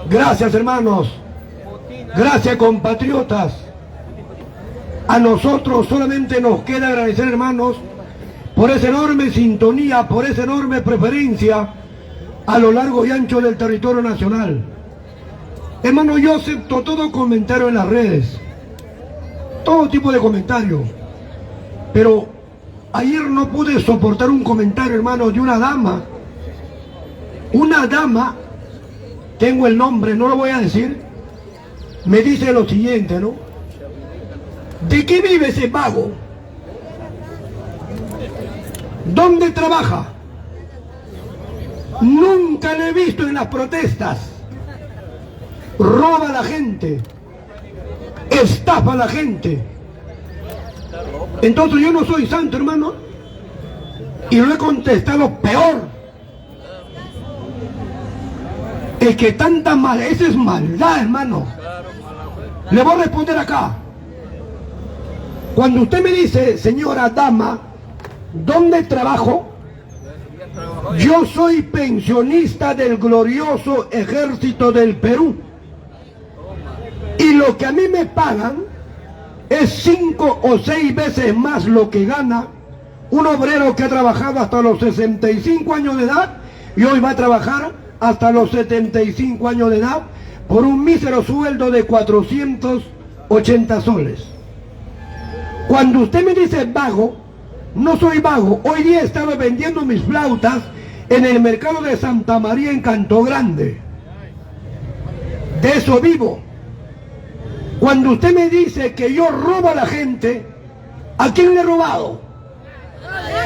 Gracias, hermanos. Gracias, compatriotas. A nosotros solamente nos queda agradecer, hermanos, por esa enorme sintonía, por esa enorme preferencia a lo largo y ancho del territorio nacional. Hermano, yo acepto todo comentario en las redes, todo tipo de comentario, pero ayer no pude soportar un comentario, hermano, de una dama. Una dama, tengo el nombre, no lo voy a decir, me dice lo siguiente, ¿no? ¿De qué vive ese vago? ¿Dónde trabaja? Nunca le he visto en las protestas. Roba a la gente, estafa a la gente. Entonces yo no soy santo, hermano, y lo he contestado peor. El que tanta maldad, esa es maldad, hermano. Le voy a responder acá. Cuando usted me dice, señora dama, ¿dónde trabajo? Yo soy pensionista del glorioso Ejército del Perú. Y lo que a mí me pagan es 5 o 6 veces más lo que gana un obrero que ha trabajado hasta los 65 años de edad y hoy va a trabajar hasta los 75 años de edad por un mísero sueldo de 480 soles. Cuando usted me dice vago, no soy vago. Hoy día estaba vendiendo mis flautas en el mercado de Santa María en Canto Grande. De eso vivo. Cuando usted me dice que yo robo a la gente, ¿a quién le he robado?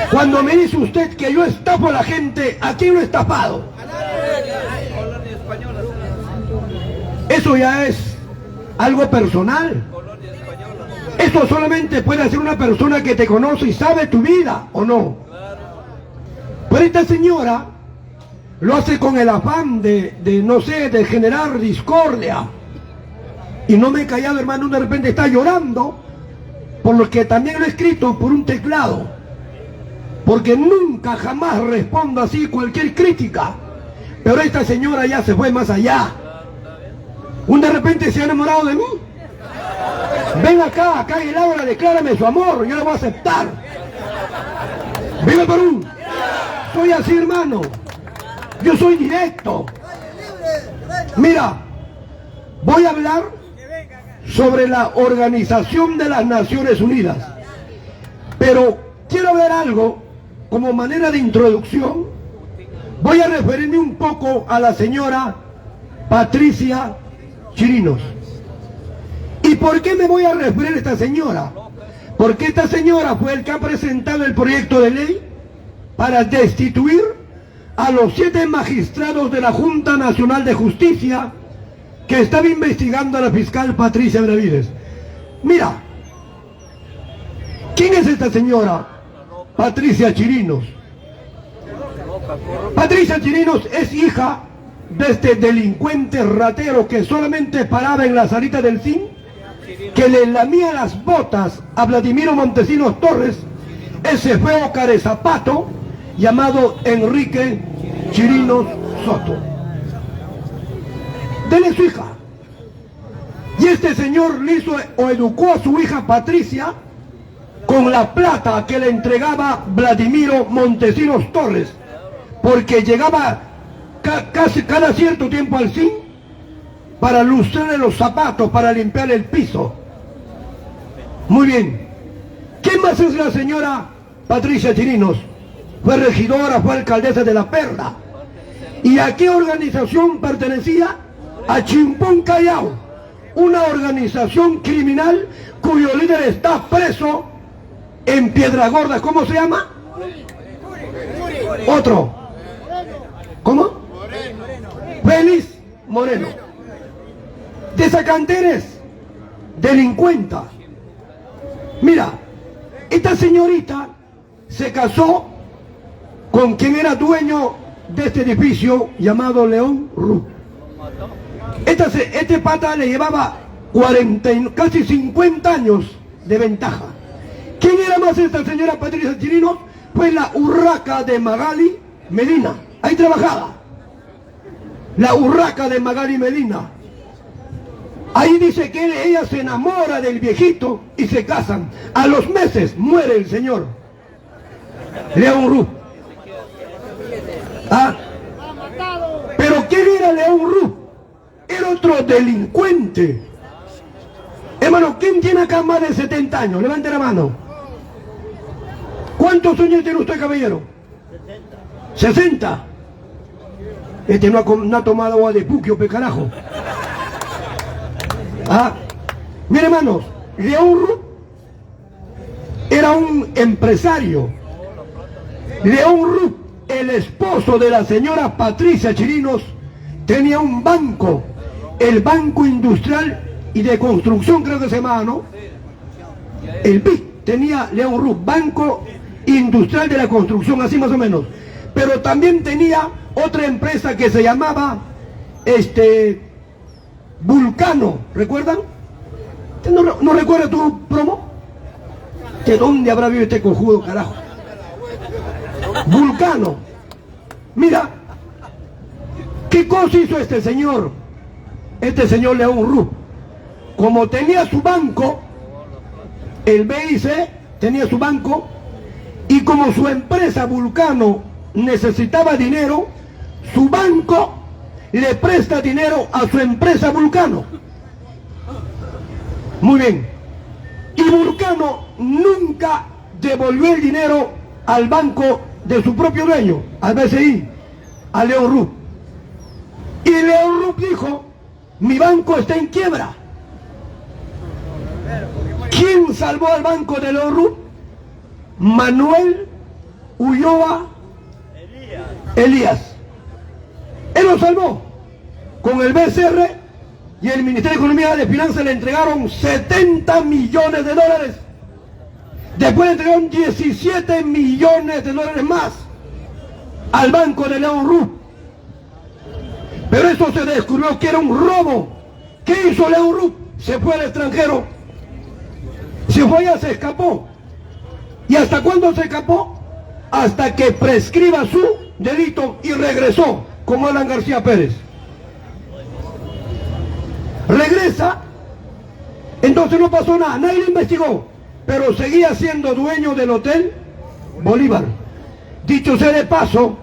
Cuando me dice usted que yo estafo a la gente, ¿a quién lo he estafado? Eso ya es algo personal. Esto solamente puede hacer una persona que te conoce y sabe tu vida, ¿o no? Pero esta señora lo hace con el afán no sé, de generar discordia. Y no me he callado, hermano, de repente está llorando, por lo que también lo he escrito por un teclado. Porque nunca, jamás respondo así cualquier crítica. Pero esta señora ya se fue más allá. Un de repente se ha enamorado de mí. Ven acá en el aula, declárame su amor, yo lo voy a aceptar. ¡Viva el Perú! Soy así, hermano. Yo soy directo. Mira, voy a hablar sobre la Organización de las Naciones Unidas. Pero quiero ver algo como manera de introducción. Voy a referirme un poco a la señora Patricia Chirinos. ¿Y por qué me voy a referir a esta señora? Porque esta señora fue el que ha presentado el proyecto de ley para destituir a los 7 magistrados de la Junta Nacional de Justicia que estaba investigando a la fiscal Patricia Benavides. Mira, ¿quién es esta señora? Patricia Chirinos. Patricia Chirinos es hija de este delincuente ratero que solamente paraba en la salita del CIN, que le lamía las botas a Vladimiro Montesinos Torres, ese feo carezapato llamado Enrique Chirinos Soto. Dele su hija. Y este señor le hizo o educó a su hija Patricia con la plata que le entregaba Vladimiro Montesinos Torres, porque llegaba casi cada cierto tiempo al CIN para lustrarle los zapatos, para limpiar el piso. Muy bien. ¿Quién más es la señora Patricia Chirinos? Fue regidora, fue alcaldesa de La Perla. ¿Y a qué organización pertenecía? A Chimpún Callao, una organización criminal cuyo líder está preso en Piedragorda. ¿Cómo se llama? Otro. ¿Cómo? Félix Moreno. De Sacanteres, delincuenta. Mira, esta señorita se casó con quien era dueño de este edificio llamado León Ru. Este pata le llevaba 40, casi 50 años de ventaja. ¿Quién era más esta señora Patricia Chirinos? Fue la urraca de Magali Medina. Ahí trabajaba. la urraca de Magali Medina. Ahí dice que ella se enamora del viejito y se casan. A los meses muere el señor León Rupp. ¿Ah? Pero ¿quién era León Rupp? Era otro delincuente. Hermano, ¿quién tiene acá más de 70 años? Levante la mano. ¿Cuántos años tiene usted, caballero? 60. Este no ha tomado agua de puquio, pe carajo. Ah, mire, hermanos, León Rupp era un empresario. León Rupp, el esposo de la señora Patricia Chirinos, tenía un banco, el Banco Industrial y de Construcción, creo que se llamaba, ¿no? El BIC tenía León Rupp, Banco Industrial de la Construcción, así más o menos. Pero también tenía otra empresa que se llamaba Vulcano, ¿recuerdan? ¿No recuerda tu promo? ¿De dónde habrá vivido este cojudo, carajo? Vulcano. Mira, ¿qué cosa hizo este señor León Rupp? Como tenía su banco, el BIC tenía su banco, y como su empresa Vulcano necesitaba dinero, su banco le presta dinero a su empresa Vulcano. Muy bien. Y Vulcano nunca devolvió el dinero al banco de su propio dueño, al BCI, a León Rupp. Y León Rupp dijo, mi banco está en quiebra. ¿Quién salvó al banco de León Rupp? Manuel Ulloa Elías. Él lo salvó. Con el BCR y el Ministerio de Economía y de Finanzas le entregaron 70 millones de dólares. Después le entregaron 17 millones de dólares más al banco de León Rupp. Pero eso se descubrió que era un robo. ¿Qué hizo León Rupp? Se fue al extranjero. Se fue, ya se escapó. ¿Y hasta cuándo se escapó? Hasta que prescriba su delito y regresó con Alan García Pérez. Regresa, entonces no pasó nada, nadie lo investigó, pero seguía siendo dueño del Hotel Bolívar. Dicho sea de paso,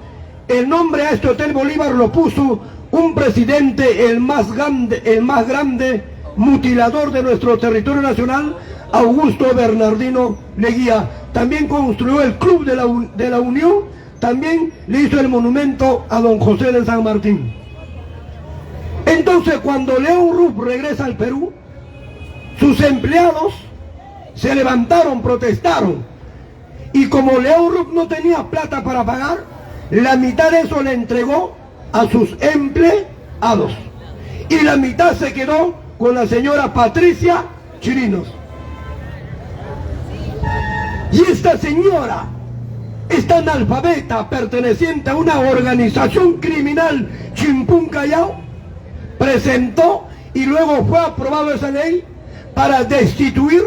el nombre a este Hotel Bolívar lo puso un presidente, el más grande mutilador de nuestro territorio nacional, Augusto Bernardino Leguía. También construyó el Club de la Unión, también le hizo el monumento a don José de San Martín. Entonces, cuando León Rupp regresa al Perú, sus empleados se levantaron, protestaron, y como León Rupp no tenía plata para pagar, la mitad de eso le entregó a sus empleados y la mitad se quedó con la señora Patricia Chirinos. Y esta señora, esta analfabeta perteneciente a una organización criminal Chimpún Callao, presentó y luego fue aprobado esa ley para destituir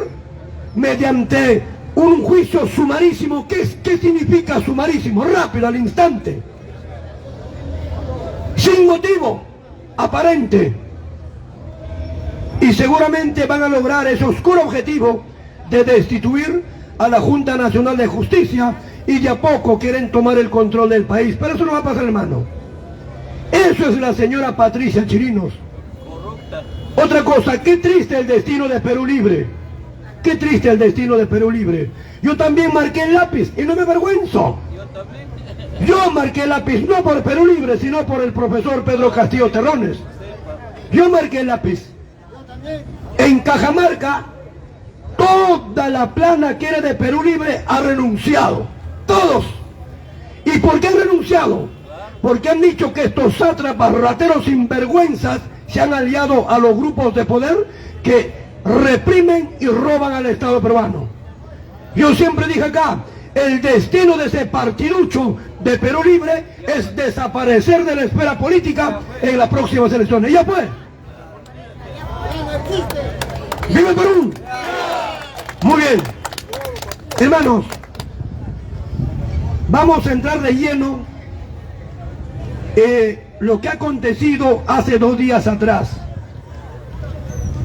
mediante un juicio sumarísimo. ¿Qué significa sumarísimo? Rápido, al instante, sin motivo aparente. Y seguramente van a lograr ese oscuro objetivo de destituir a la Junta Nacional de Justicia, y de a poco quieren tomar el control del país. Pero eso no va a pasar, hermano. Eso es la señora Patricia Chirinos. Otra cosa, qué triste el destino de Perú Libre. Qué triste el destino de Perú Libre. Yo también marqué el lápiz y no me avergüenzo. Yo marqué el lápiz no por Perú Libre, sino por el profesor Pedro Castillo Terrones. Yo marqué el lápiz. En Cajamarca, toda la plana que era de Perú Libre ha renunciado. Todos. ¿Y por qué han renunciado? Porque han dicho que estos sátrapas, rateros sinvergüenzas, se han aliado a los grupos de poder que reprimen y roban al Estado peruano. Yo siempre dije acá, el destino de ese partiducho de Perú Libre es desaparecer de la esfera política en las próximas elecciones. ¡Ya fue! ¡Viva el Perú! Muy bien, hermanos, vamos a entrar de lleno lo que ha acontecido hace 2 días atrás.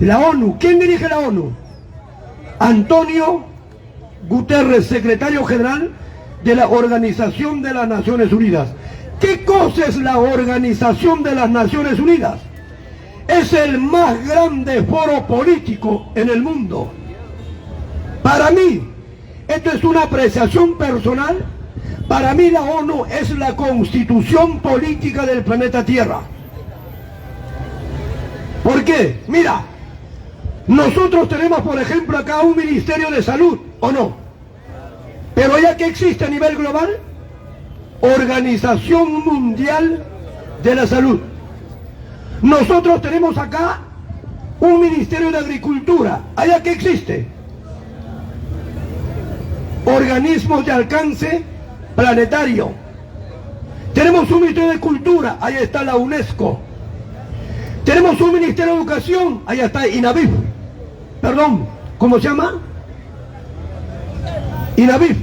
La ONU, ¿quién dirige la ONU? Antonio Guterres, secretario general de la Organización de las Naciones Unidas. ¿Qué cosa es la Organización de las Naciones Unidas? Es el más grande foro político en el mundo. Para mí, esto es una apreciación personal, para mí la ONU es la constitución política del planeta Tierra. ¿Por qué? Mira, nosotros tenemos, por ejemplo, acá un Ministerio de Salud, ¿o no? Pero ya que existe a nivel global, Organización Mundial de la Salud. Nosotros tenemos acá un Ministerio de Agricultura, ¿allá qué existe? Organismos de alcance planetario. Tenemos un Ministerio de Cultura, ahí está la UNESCO. Tenemos un Ministerio de Educación, ahí está INAVIF. Perdón, ¿cómo se llama? INAVIF.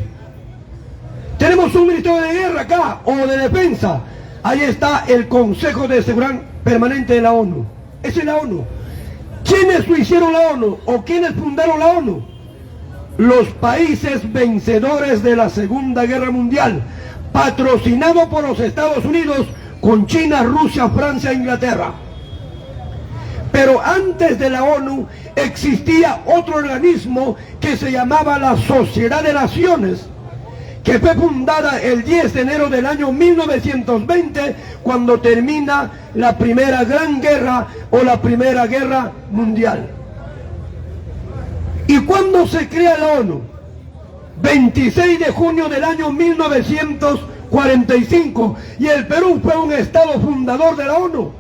Tenemos un Ministerio de Guerra acá, o de Defensa. Ahí está el Consejo de Seguridad Permanente de la ONU. Esa es la ONU. ¿Quiénes lo hicieron la ONU? ¿O quiénes fundaron la ONU? Los países vencedores de la Segunda Guerra Mundial, patrocinado por los Estados Unidos con China, Rusia, Francia e Inglaterra. Pero antes de la ONU existía otro organismo que se llamaba la Sociedad de Naciones, que fue fundada el 10 de enero del año 1920, cuando termina la Primera Gran Guerra o la Primera Guerra Mundial. ¿Y cuándo se crea la ONU? 26 de junio del año 1945, y el Perú fue un estado fundador de la ONU.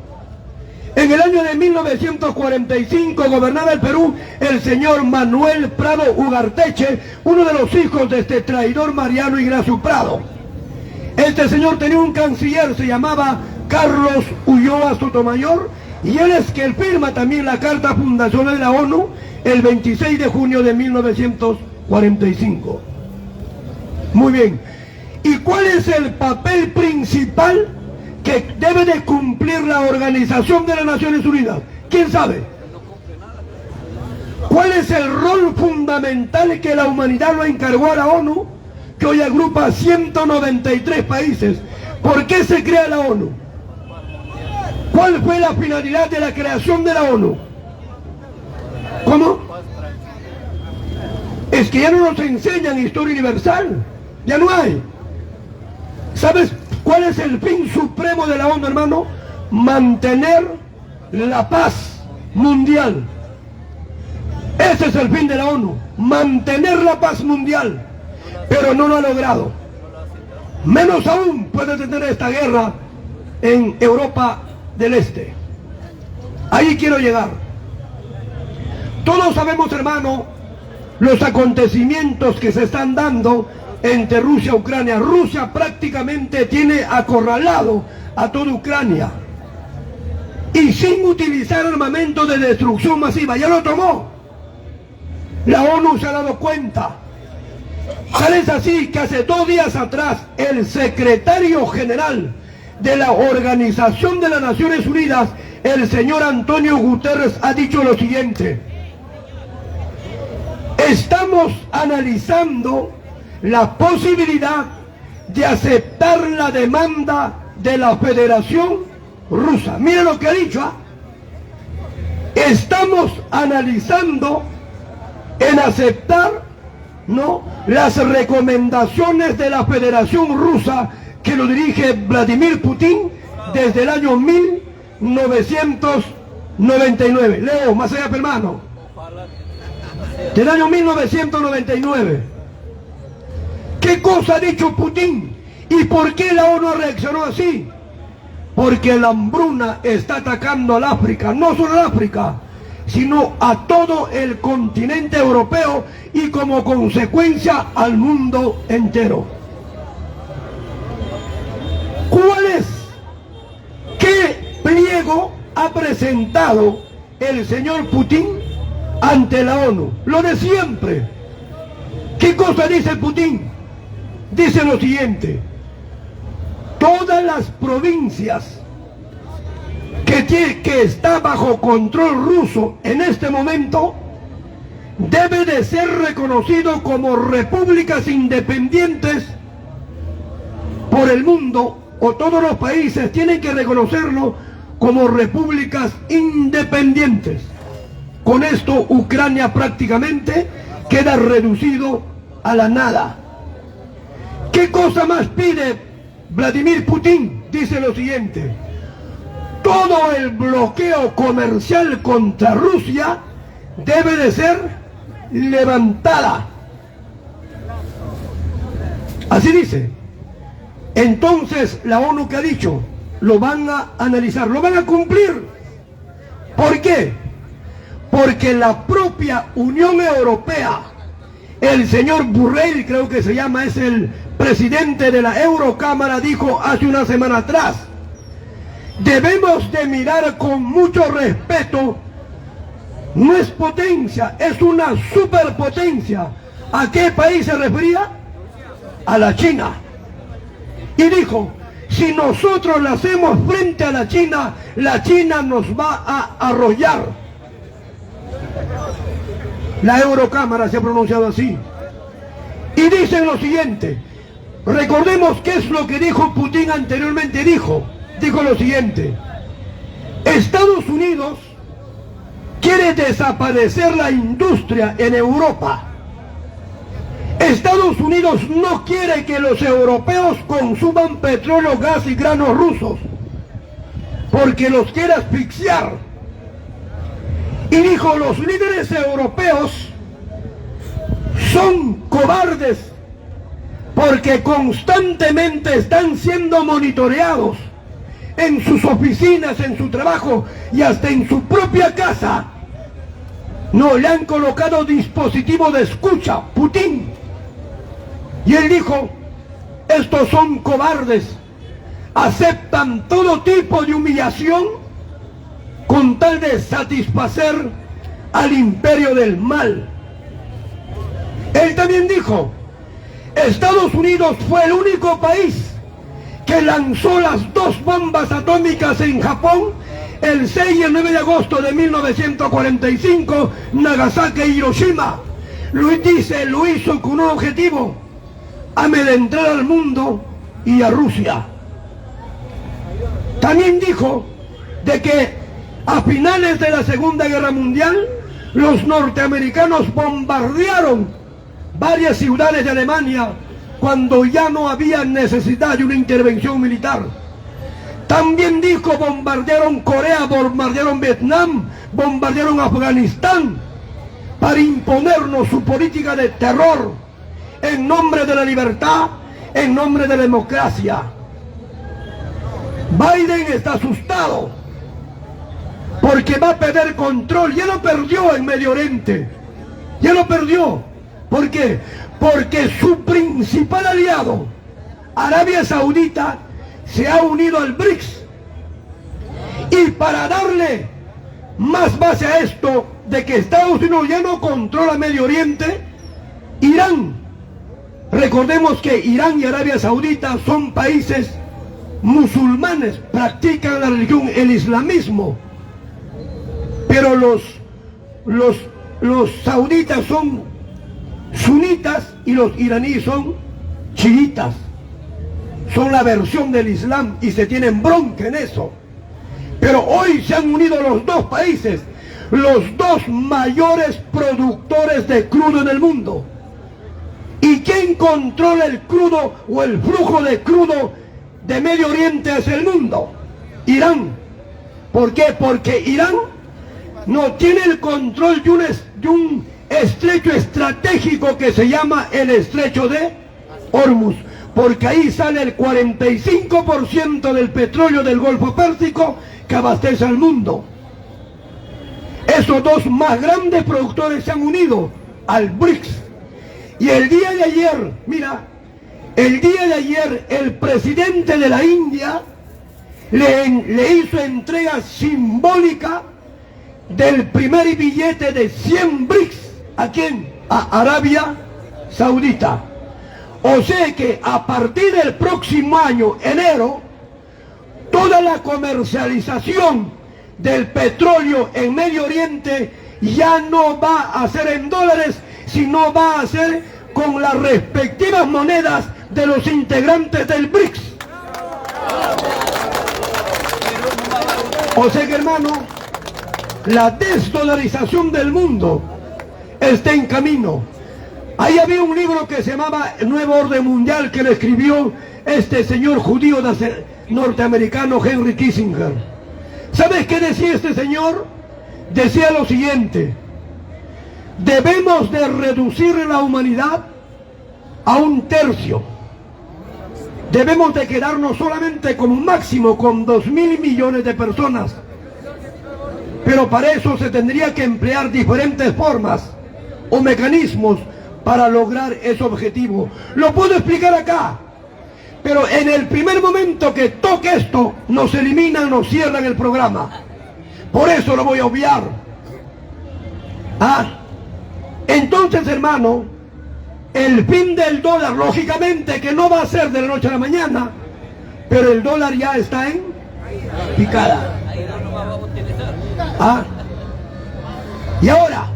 En el año de 1945 gobernaba el Perú el señor Manuel Prado Ugarteche, uno de los hijos de este traidor Mariano Ignacio Prado. Este señor tenía un canciller, se llamaba Carlos Ulloa Sotomayor, y él es que firma también la Carta Fundacional de la ONU el 26 de junio de 1945. Muy bien. ¿Y cuál es el papel principal que debe de cumplir la Organización de las Naciones Unidas? ¿Quién sabe? ¿Cuál es el rol fundamental que la humanidad lo encargó a la ONU, que hoy agrupa 193 países? ¿Por qué se crea la ONU? ¿Cuál fue la finalidad de la creación de la ONU? ¿Cómo? Es que ya no nos enseñan historia universal, ya no hay. ¿Sabes cuál es el fin supremo de la ONU, hermano? Mantener la paz mundial. Ese es el fin de la ONU, mantener la paz mundial. Pero no lo ha logrado. Menos aún puede tener esta guerra en Europa del Este. Ahí quiero llegar. Todos sabemos, hermano, los acontecimientos que se están dando entre Rusia y Ucrania. Rusia prácticamente tiene acorralado a toda Ucrania, y sin utilizar armamento de destrucción masiva. Ya lo tomó. La ONU se ha dado cuenta. Tal es así que hace 2 días atrás el secretario general de la Organización de las Naciones Unidas, el señor Antonio Guterres, ha dicho lo siguiente: estamos analizando la posibilidad de aceptar la demanda de la Federación Rusa. Mire lo que ha dicho, ¿eh? Estamos analizando en aceptar, ¿no?, las recomendaciones de la Federación Rusa, que lo dirige Vladimir Putin desde el año 1999. Leo, más allá, hermano. Del año 1999. ¿Qué cosa ha dicho Putin? ¿Y por qué la ONU reaccionó así? Porque la hambruna está atacando al África, no solo al África, sino a todo el continente europeo y como consecuencia al mundo entero. ¿Cuál es? ¿Qué pliego ha presentado el señor Putin ante la ONU? Lo de siempre. ¿Qué cosa dice Putin? Dice lo siguiente: todas las provincias que está bajo control ruso en este momento, debe de ser reconocido como repúblicas independientes por el mundo, o todos los países tienen que reconocerlo como repúblicas independientes. Con esto Ucrania prácticamente queda reducido a la nada. ¿Qué cosa más pide Vladimir Putin? Dice lo siguiente: todo el bloqueo comercial contra Rusia debe de ser levantada. Así dice. Entonces la ONU, que ha dicho, lo van a analizar, lo van a cumplir. ¿Por qué? Porque la propia Unión Europea, el señor Borrell, creo que se llama, es el presidente de la Eurocámara, dijo hace una semana atrás: debemos de mirar con mucho respeto, no es potencia, es una superpotencia. ¿A qué país se refería? A la China. Y dijo, si nosotros le hacemos frente a la China nos va a arrollar. La Eurocámara se ha pronunciado así. Y dicen lo siguiente, recordemos qué es lo que dijo Putin anteriormente. Dijo lo siguiente: Estados Unidos quiere desaparecer la industria en Europa. Estados Unidos no quiere que los europeos consuman petróleo, gas y granos rusos, porque los quiere asfixiar. Y dijo, los líderes europeos son cobardes porque constantemente están siendo monitoreados en sus oficinas, en su trabajo y hasta en su propia casa. No, le han colocado dispositivos de escucha, Putin. Y él dijo, estos son cobardes, aceptan todo tipo de humillación con tal de satisfacer al imperio del mal. Él también dijo, Estados Unidos fue el único país que lanzó las 2 bombas atómicas en Japón el 6 y el 9 de agosto de 1945, Nagasaki y Hiroshima. Luis dice, lo hizo con un objetivo: amedrentar al mundo y a Rusia. También dijo de que a finales de la Segunda Guerra Mundial los norteamericanos bombardearon varias ciudades de Alemania cuando ya no había necesidad de una intervención militar. También dijo, bombardearon Corea, bombardearon Vietnam, bombardearon Afganistán para imponernos su política de terror en nombre de la libertad, en nombre de la democracia. Biden está asustado porque va a perder control. Ya lo perdió en Medio Oriente, ya lo perdió. ¿Por qué? Porque su principal aliado, Arabia Saudita, se ha unido al BRICS. Y para darle más base a esto de que Estados Unidos ya no controla Medio Oriente, Irán, recordemos que Irán y Arabia Saudita son países musulmanes, practican la religión, el islamismo, pero los sauditas son sunitas y los iraníes son chiitas, son la versión del Islam y se tienen bronca en eso. Pero hoy se han unido los 2 países, los 2 mayores productores de crudo en el mundo. ¿Y quién controla el crudo o el flujo de crudo de Medio Oriente hacia el mundo? Irán. ¿Por qué? Porque Irán no tiene el control de un estrecho estratégico que se llama el estrecho de Hormuz, porque ahí sale el 45% del petróleo del Golfo Pérsico que abastece al mundo. Esos 2 más grandes productores se han unido al BRICS. Y el día de ayer, mira, el día de ayer el presidente de la India le hizo entrega simbólica del primer billete de 100 BRICS. ¿A quién? A Arabia Saudita. O sea que a partir del próximo año, enero, toda la comercialización del petróleo en Medio Oriente ya no va a ser en dólares, sino va a ser con las respectivas monedas de los integrantes del BRICS. O sea que, hermano, la desdolarización del mundo está en camino. Ahí había un libro que se llamaba El Nuevo Orden Mundial, que lo escribió este señor judío norteamericano Henry Kissinger. ¿Sabes qué decía este señor? Decía lo siguiente: debemos de reducir la humanidad a 1/3. Debemos de quedarnos solamente como un máximo con 2.000 millones de personas. Pero para eso se tendría que emplear diferentes formas o mecanismos para lograr ese objetivo. Lo puedo explicar acá, pero en el primer momento que toque esto, nos eliminan, nos cierran el programa. Por eso lo voy a obviar. Entonces, hermano, el fin del dólar, lógicamente que no va a ser de la noche a la mañana, pero el dólar ya está en picada. Y ahora,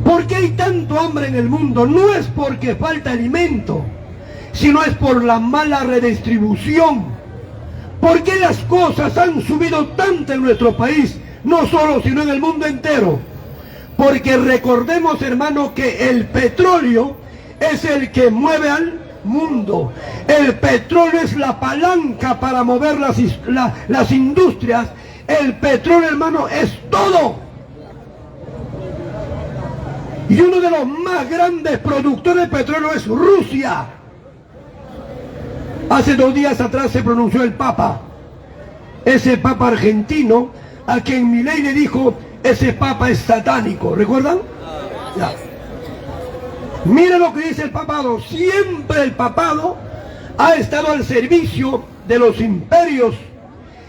¿por qué hay tanto hambre en el mundo? No es porque falta alimento, sino es por la mala redistribución. ¿Por qué las cosas han subido tanto en nuestro país? No solo, sino en el mundo entero. Porque recordemos, hermano, que el petróleo es el que mueve al mundo. El petróleo es la palanca para mover las industrias. El petróleo, hermano, es todo. Y uno de los más grandes productores de petróleo es Rusia. Hace 2 días atrás se pronunció el Papa. Ese Papa argentino, a quien Milei le dijo: ese Papa es satánico. ¿Recuerdan? Ya. Mira lo que dice el papado. Siempre el papado ha estado al servicio de los imperios.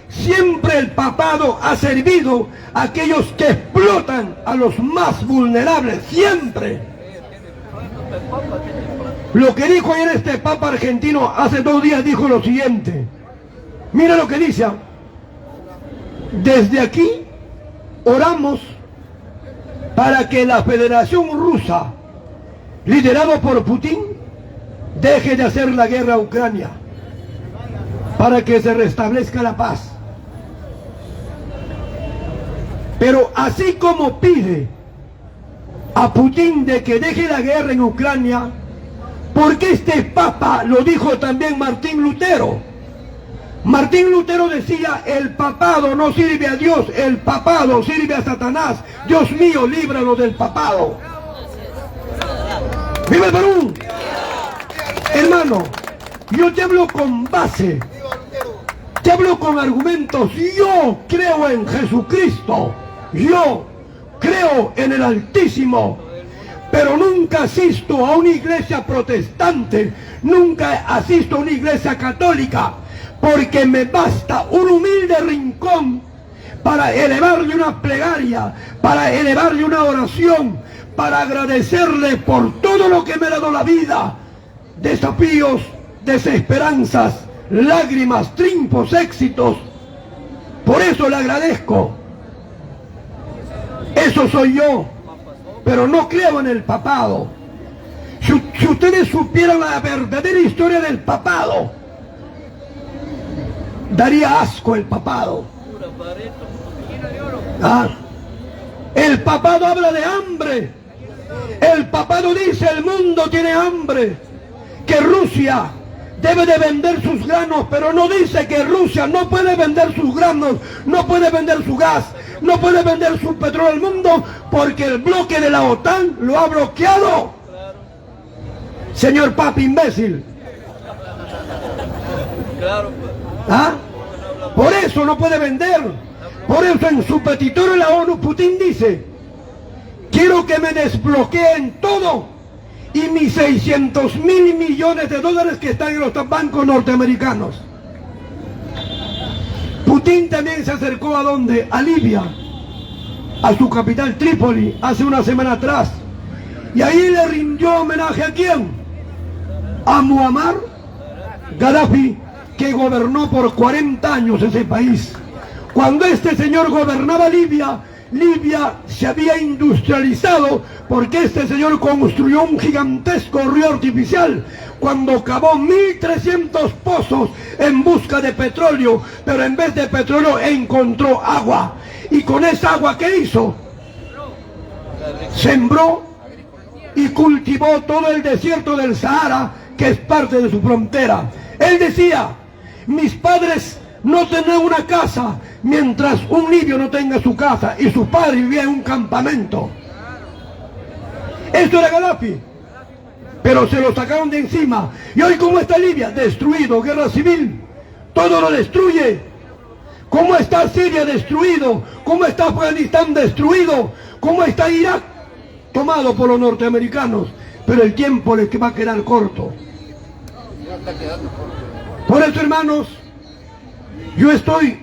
Siempre el papado ha servido a aquellos que explotan a los más vulnerables. Siempre. Lo que dijo ayer este Papa argentino hace 2 días, dijo lo siguiente. Mira lo que dice. Desde aquí oramos para que la Federación Rusa, liderado por Putin, deje de hacer la guerra a Ucrania, para que se restablezca la paz. Pero así como pide a Putin de que deje la guerra en Ucrania, porque este Papa lo dijo también Martín Lutero. Martín Lutero decía: el papado no sirve a Dios, el papado sirve a Satanás. Dios mío, líbralo del papado. ¡Viva el Perú! Hermano, yo te hablo con base, te hablo con argumentos. Yo creo en Jesucristo, yo creo en el Altísimo, pero nunca asisto a una iglesia protestante, nunca asisto a una iglesia católica, porque me basta un humilde rincón para elevarle una plegaria, para elevarle una oración, para agradecerle por todo lo que me ha dado la vida: desafíos, desesperanzas, lágrimas, triunfos, éxitos. Por eso le agradezco. Eso soy yo, pero no creo en el papado. Si ustedes supieran la verdadera historia del papado, daría asco el papado. El papado habla de hambre. El papado dice: el mundo tiene hambre, que Rusia debe de vender sus granos, pero no dice que Rusia no puede vender sus granos, no puede vender su gas, no puede vender su petróleo al mundo, porque el bloque de la OTAN lo ha bloqueado. Señor Papa imbécil. Por eso no puede vender. Por eso en su petitorio en la ONU Putin dice: quiero que me desbloqueen todo, y mis 600.000 millones de dólares que están en los bancos norteamericanos. Putin también se acercó ¿a dónde? A Libia, a su capital Trípoli, hace una semana atrás, y ahí le rindió homenaje ¿a quién? A Muammar Gaddafi, que gobernó por 40 años ese país. Cuando este señor gobernaba Libia, Libia se había industrializado porque este señor construyó un gigantesco río artificial cuando cavó 1.300 pozos en busca de petróleo, pero en vez de petróleo encontró agua. Y con esa agua, ¿qué hizo? Sembró y cultivó todo el desierto del Sahara, que es parte de su frontera. Él decía, mis padres no tenían una casa, mientras un libio no tenga su casa, y su padre vivía en un campamento. Esto era Gaddafi, pero se lo sacaron de encima. Y hoy, ¿cómo está Libia? Destruido, guerra civil, todo lo destruye. ¿Cómo está Siria? Destruido. ¿Cómo está Afganistán? Destruido. ¿Cómo está Irak? Tomado por los norteamericanos, pero el tiempo les va a quedar corto. Por eso, hermanos, yo estoy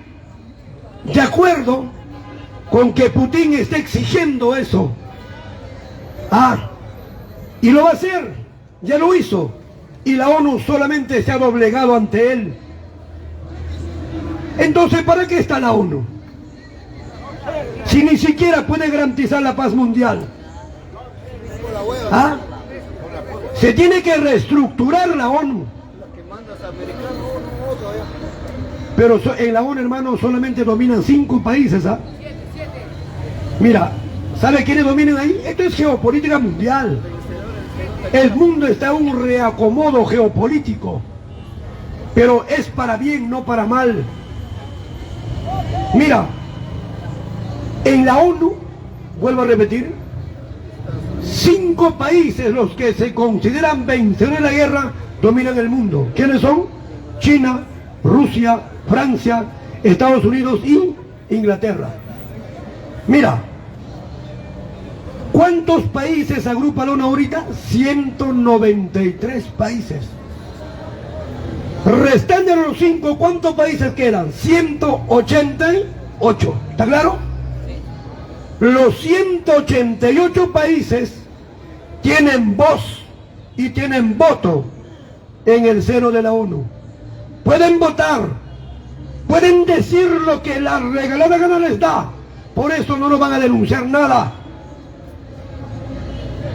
de acuerdo con que Putin esté exigiendo eso. Y lo va a hacer, ya lo hizo, y la ONU solamente se ha doblegado ante él. Entonces, ¿para qué está la ONU? Si ni siquiera puede garantizar la paz mundial. Se tiene que reestructurar la ONU. Pero en la ONU, hermano, solamente dominan 5 países. Mira, ¿sabe quiénes dominan ahí? Esto es geopolítica mundial. El mundo está en un reacomodo geopolítico, pero es para bien, no para mal. Mira, en la ONU, vuelvo a repetir, 5 países, los que se consideran vencedores de la guerra, dominan el mundo. ¿Quiénes son? China, Rusia, Francia, Estados Unidos y Inglaterra. Mira, ¿cuántos países agrupa la ONU ahorita? 193 países. Restando los 5, ¿cuántos países quedan? 188. ¿Está claro? Los 188 países tienen voz y tienen voto en el seno de la ONU. Pueden votar, pueden decir lo que la regalada gana les da. Por eso no nos van a denunciar nada.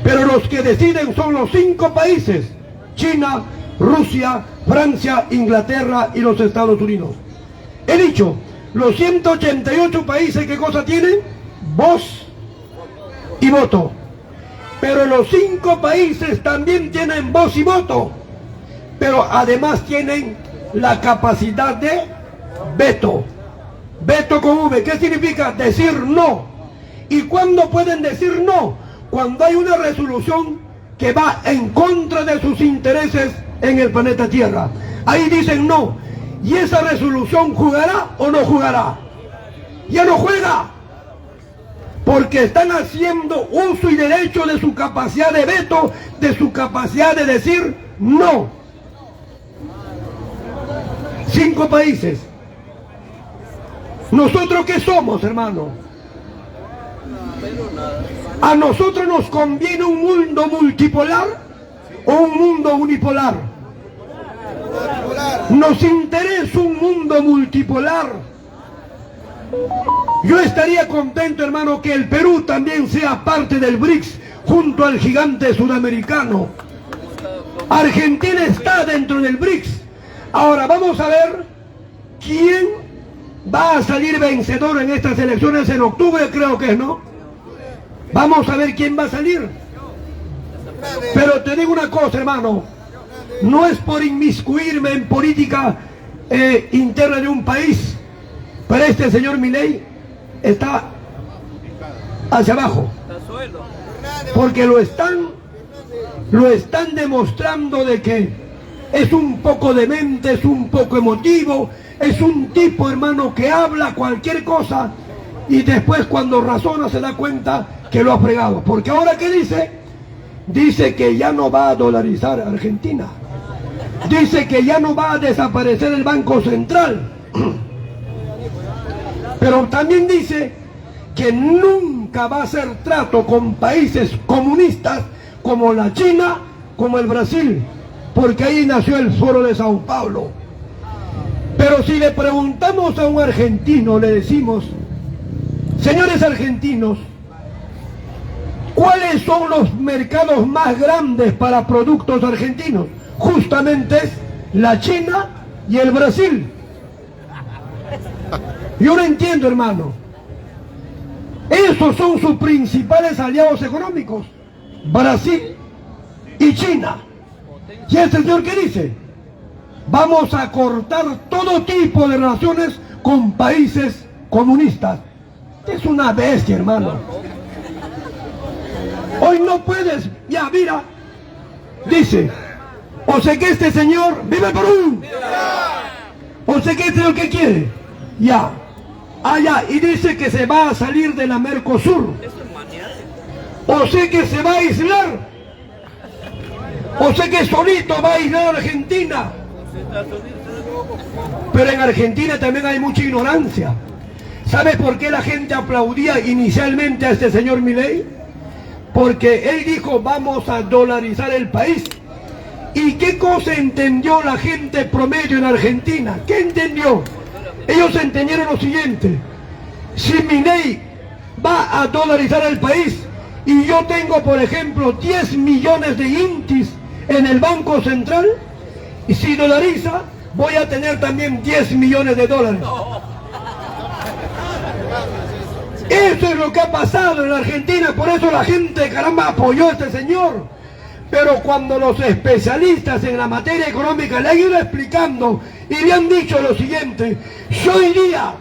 Pero los que deciden son los 5 países: China, Rusia, Francia, Inglaterra y los Estados Unidos. He dicho, los 188 países, ¿qué cosa tienen? Voz y voto. Pero los 5 países también tienen voz y voto, pero además tienen la capacidad de veto. Veto con V, ¿qué significa? Decir no. ¿Y cuándo pueden decir no? Cuando hay una resolución que va en contra de sus intereses en el planeta Tierra. Ahí dicen no. ¿Y esa resolución jugará o no jugará? Ya no juega, porque están haciendo uso y derecho de su capacidad de veto, de su capacidad de decir no. 5 países. ¿Nosotros qué somos, hermano? ¿A nosotros nos conviene un mundo multipolar o un mundo unipolar? Nos interesa un mundo multipolar. Yo estaría contento, hermano, que el Perú también sea parte del BRICS, junto al gigante sudamericano. Argentina está dentro del BRICS. Ahora vamos a ver quién va a salir vencedor en estas elecciones en octubre, creo que es, ¿no? Vamos a ver quién va a salir. Pero te digo una cosa, hermano, no es por inmiscuirme en política interna de un país, pero este señor Milei está hacia abajo, porque lo están demostrando de que es un poco demente, es un poco emotivo, es un tipo, hermano, que habla cualquier cosa y después cuando razona se da cuenta que lo ha fregado. Porque ahora, ¿qué dice? Dice que ya no va a dolarizar Argentina. Dice que ya no va a desaparecer el Banco Central. Pero también dice que nunca va a hacer trato con países comunistas como la China, como el Brasil, porque ahí nació el Foro de Sao Paulo. Pero si le preguntamos a un argentino, le decimos, señores argentinos, ¿cuáles son los mercados más grandes para productos argentinos? Justamente es la China y el Brasil. Yo no entiendo, hermano. Esos son sus principales aliados económicos, Brasil y China. ¿Y este señor qué dice? Vamos a cortar todo tipo de relaciones con países comunistas. Es una bestia, hermano. Hoy no puedes, ya mira, dice, o sea que este señor vive Perú, o sea que este es lo que quiere, ya, allá, y dice que se va a salir de la Mercosur, o sea que se va a aislar, o sea que solito va a aislar a Argentina. Pero en Argentina también hay mucha ignorancia. ¿Sabes por qué la gente aplaudía inicialmente a este señor Milei? Porque él dijo, vamos a dolarizar el país. ¿Y qué cosa entendió la gente promedio en Argentina? ¿Qué entendió? Ellos entendieron lo siguiente: si Milei va a dolarizar el país y yo tengo, por ejemplo, 10 millones de intis en el Banco Central, y si dolariza, voy a tener también 10 millones de dólares. Eso es lo que ha pasado en la Argentina, por eso la gente, caramba, apoyó a este señor. Pero cuando los especialistas en la materia económica le han ido explicando y le han dicho lo siguiente: hoy día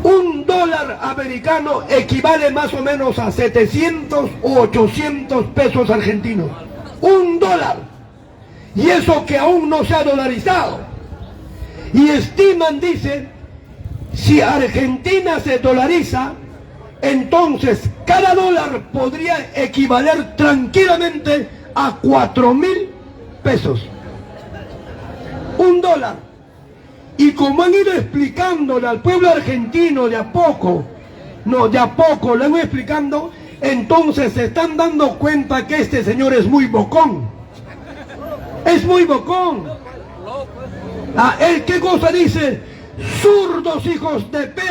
un dólar americano equivale más o menos a 700 o 800 pesos argentinos. Un dólar. Y eso que aún no se ha dolarizado. Y estiman, dice, si Argentina se dolariza, entonces cada dólar podría equivaler tranquilamente a 4.000 pesos. Un dólar. Y como han ido explicándole al pueblo argentino de a poco, le han ido explicando, entonces se están dando cuenta que este señor es muy bocón. Es muy bocón. Él, ¿qué cosa dice? Zurdos hijos de P.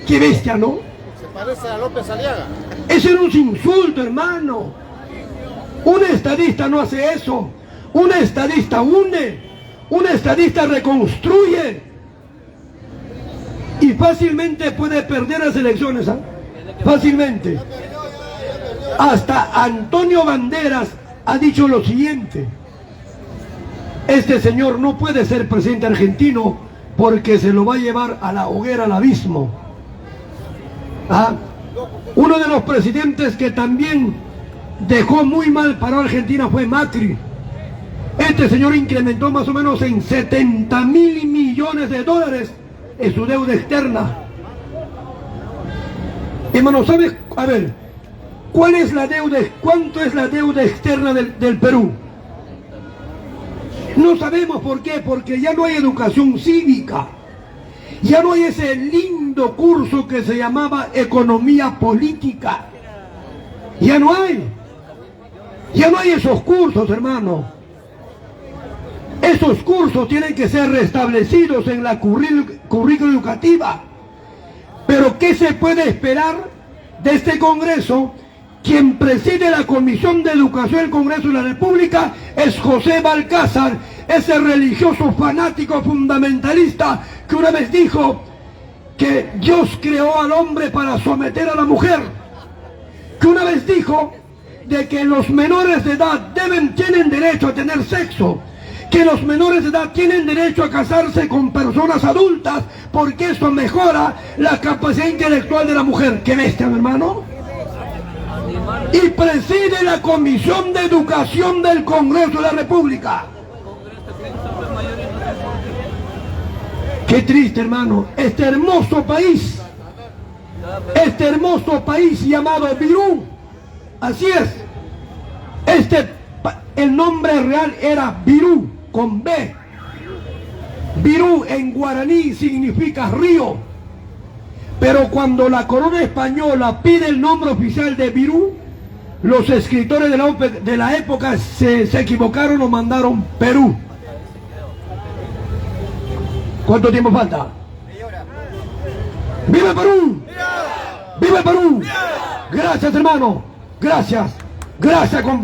Qué bestia, ¿no? Se parece a López Aliaga. Ese es un insulto, hermano. Un estadista no hace eso. Un estadista une. Un estadista reconstruye. Y fácilmente puede perder las elecciones, ¿ah? Fácilmente. Hasta Antonio Banderas ha dicho lo siguiente: este señor no puede ser presidente argentino porque se lo va a llevar a la hoguera, al abismo. Uno de los presidentes que también dejó muy mal parado a Argentina fue Macri. Este señor incrementó más o menos en 70.000 millones de dólares en su deuda externa. Hermano, ¿sabes? A ver, ¿cuál es la deuda? ¿Cuánto es la deuda externa del Perú? No sabemos. ¿Por qué? Porque ya no hay educación cívica. Ya no hay ese lindo curso que se llamaba economía política. Ya no hay. Ya no hay esos cursos, hermano. Esos cursos tienen que ser restablecidos en la currícula educativa. Pero ¿qué se puede esperar de este Congreso? Quien preside la Comisión de Educación del Congreso de la República es José Balcázar, ese religioso fanático fundamentalista que una vez dijo que Dios creó al hombre para someter a la mujer, que una vez dijo de que los menores de edad tienen derecho a tener sexo, que los menores de edad tienen derecho a casarse con personas adultas porque eso mejora la capacidad intelectual de la mujer. ¿Qué bestia, mi hermano? Y preside la Comisión de Educación del Congreso de la República. Qué triste, hermano. Este hermoso país llamado Virú, así es. El nombre real era Virú, con B. Virú en guaraní significa río. Pero cuando la corona española pide el nombre oficial de Virú, los escritores de la época se equivocaron o mandaron Perú. ¿Cuánto tiempo falta? ¡Viva el Perú! ¡Viva el Perú! Gracias, hermano. Gracias. Gracias, compañero.